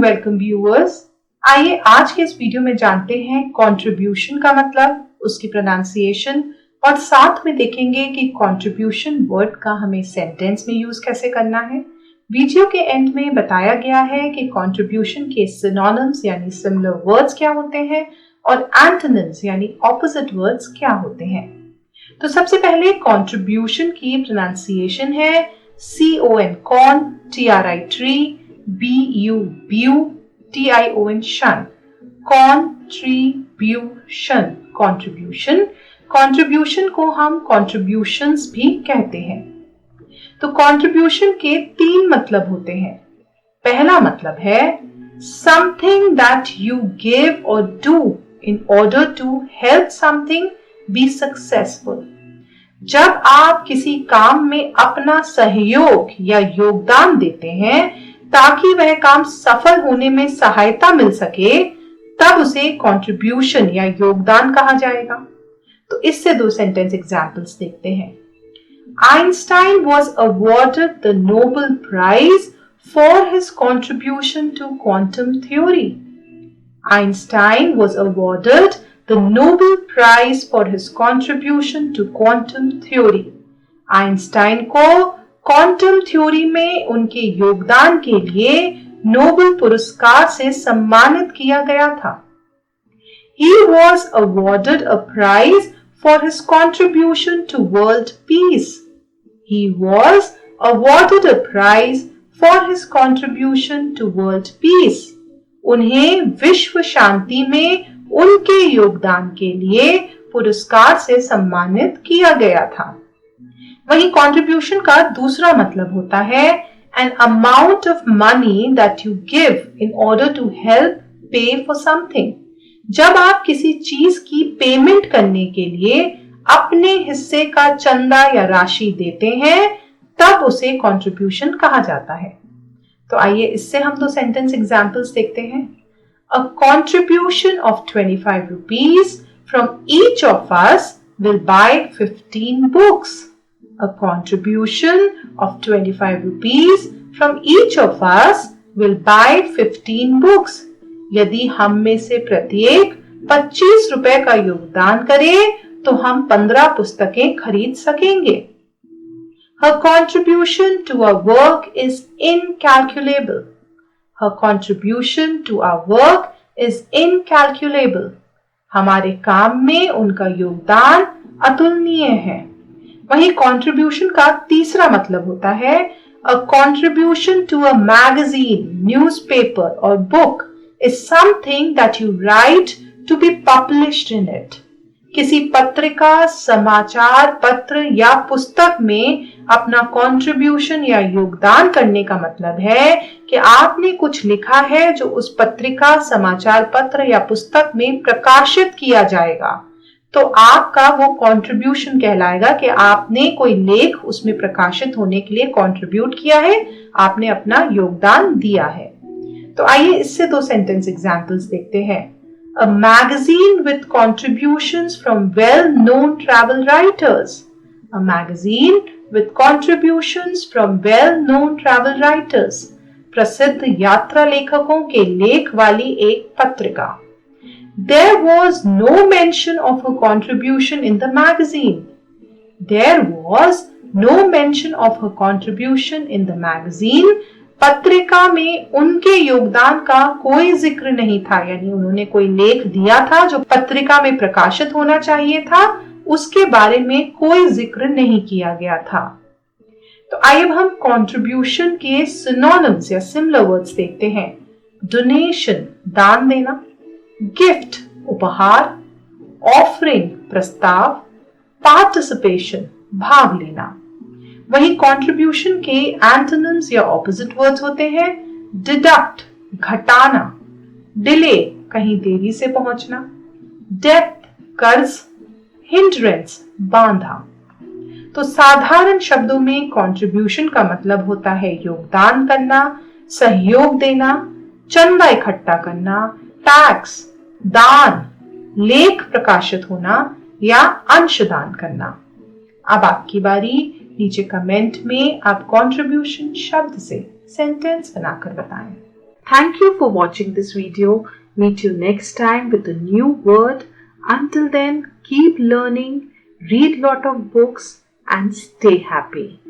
Welcome viewers. आइए आज के इस वीडियो में जानते हैं कंट्रीब्यूशन का मतलब, उसकी प्रोनाउंसिएशन और साथ में देखेंगे कि कंट्रीब्यूशन वर्ड का हमें सेंटेंस में यूज कैसे करना है। वीडियो के एंड में बताया गया है कि कंट्रीब्यूशन के सिनोनिम्स यानी सिमिलर वर्ड्स क्या होते हैं और एंटोनिम्स यानी ऑपोजिट वर्ड्स क्या होते हैं। तो सबसे पहले कंट्रीब्यूशन की प्रोनाउंसिएशन है CON con, TRI tri, BU bu, TION tion, contribution. Contribution contribution को हम कंट्रीब्यूशंस भी कहते हैं। तो कंट्रीब्यूशन के 3 मतलब होते हैं। पहला मतलब है something that you give or do in order to help something be successful. जब आप किसी काम में अपना सहयोग या योगदान देते हैं ताकि वह काम सफल होने में सहायता मिल सके, तब उसे कंट्रीब्यूशन या योगदान कहा जाएगा। तो इससे 2 सेंटेंस एग्जांपल्स देखते हैं। Einstein was awarded the Nobel Prize for his contribution to quantum theory. Einstein was awarded the Nobel Prize for his contribution to quantum theory. Einstein को क्वांटम थ्योरी में उनके योगदान के लिए नोबेल पुरस्कार से सम्मानित किया गया था। He was awarded a prize for his contribution to world peace. He was awarded a prize for his contribution to world peace. उन्हें विश्व शांति में उनके योगदान के लिए पुरस्कार से सम्मानित किया गया था। वहीं कंट्रीब्यूशन का दूसरा मतलब होता है an amount of money that you give in order to help pay for something. जब आप किसी चीज की पेमेंट करने के लिए अपने हिस्से का चंदा या राशि देते हैं, तब उसे कंट्रीब्यूशन कहा जाता है। तो आइए इससे हम 2 सेंटेंस एग्जांपल्स देखते हैं। A contribution of 25 rupees from each of us will buy 15 books. A contribution of 25 rupees from each of us will buy 15 books. यदि हम में से प्रत्येक 25 रुपए का योगदान करे तो हम 15 पुस्तकें खरीद सकेंगे। Her contribution to our work is incalculable. Her contribution to our work is incalculable. हमारे काम में उनका योगदान अतुलनीय है। वहीं कंट्रीब्यूशन का तीसरा मतलब होता है a contribution to a magazine, newspaper or book is something that you write to be published in it. किसी पत्रिका, समाचार पत्र या पुस्तक में अपना कंट्रीब्यूशन या योगदान करने का मतलब है कि आपने कुछ लिखा है जो उस पत्रिका, समाचार पत्र या पुस्तक में प्रकाशित किया जाएगा। तो आपका वो कंट्रीब्यूशन कहलाएगा कि आपने कोई लेख उसमें प्रकाशित होने के लिए कंट्रीब्यूट किया है, आपने अपना योगदान दिया है। तो आइए इससे 2 सेंटेंस एग्जांपल्स देखते हैं। A magazine with contributions from well-known travel writers. A magazine with contributions from well-known travel writers. प्रसिद्ध यात्रा लेखकों के लेख वाली एक पत्रिका। There was no mention of her contribution in the magazine. There was no mention of her contribution in the magazine. पत्रिका में उनके योगदान का कोई जिक्र नहीं था, यानी उन्होंने कोई लेख दिया था जो पत्रिका में प्रकाशित होना चाहिए था, उसके बारे में कोई जिक्र नहीं किया गया था। तो आइए अब हम कंट्रीब्यूशन के सिनोनिम्स या सिमिलर वर्ड्स देखते हैं। डोनेशन दान देना, गिफ्ट उपहार, ऑफरिंग प्रस्ताव, पार्टिसिपेशन भाग लेना। वहीं कंट्रीब्यूशन के एंटोनिम्स या ऑपोजिट वर्ड्स होते हैं डिडक्ट घटाना, डिले कहीं देरी से पहुंचना, डेब्ट कर्ज, हिंड्रेंस बांधा। तो साधारण शब्दों में कंट्रीब्यूशन का मतलब होता है योगदान करना, सहयोग देना, चंदा इकट्ठा करना, टैक्स, दान, लेख प्रकाशित होना या अंशदान करना। अब आपकी बारी। नीचे कमेंट में आप कंट्रीब्यूशन शब्द से सेंटेंस बनाकर बताएं। Thank you for watching this video. Meet you next time with a new word. Until then, keep learning, read lot of books and stay happy.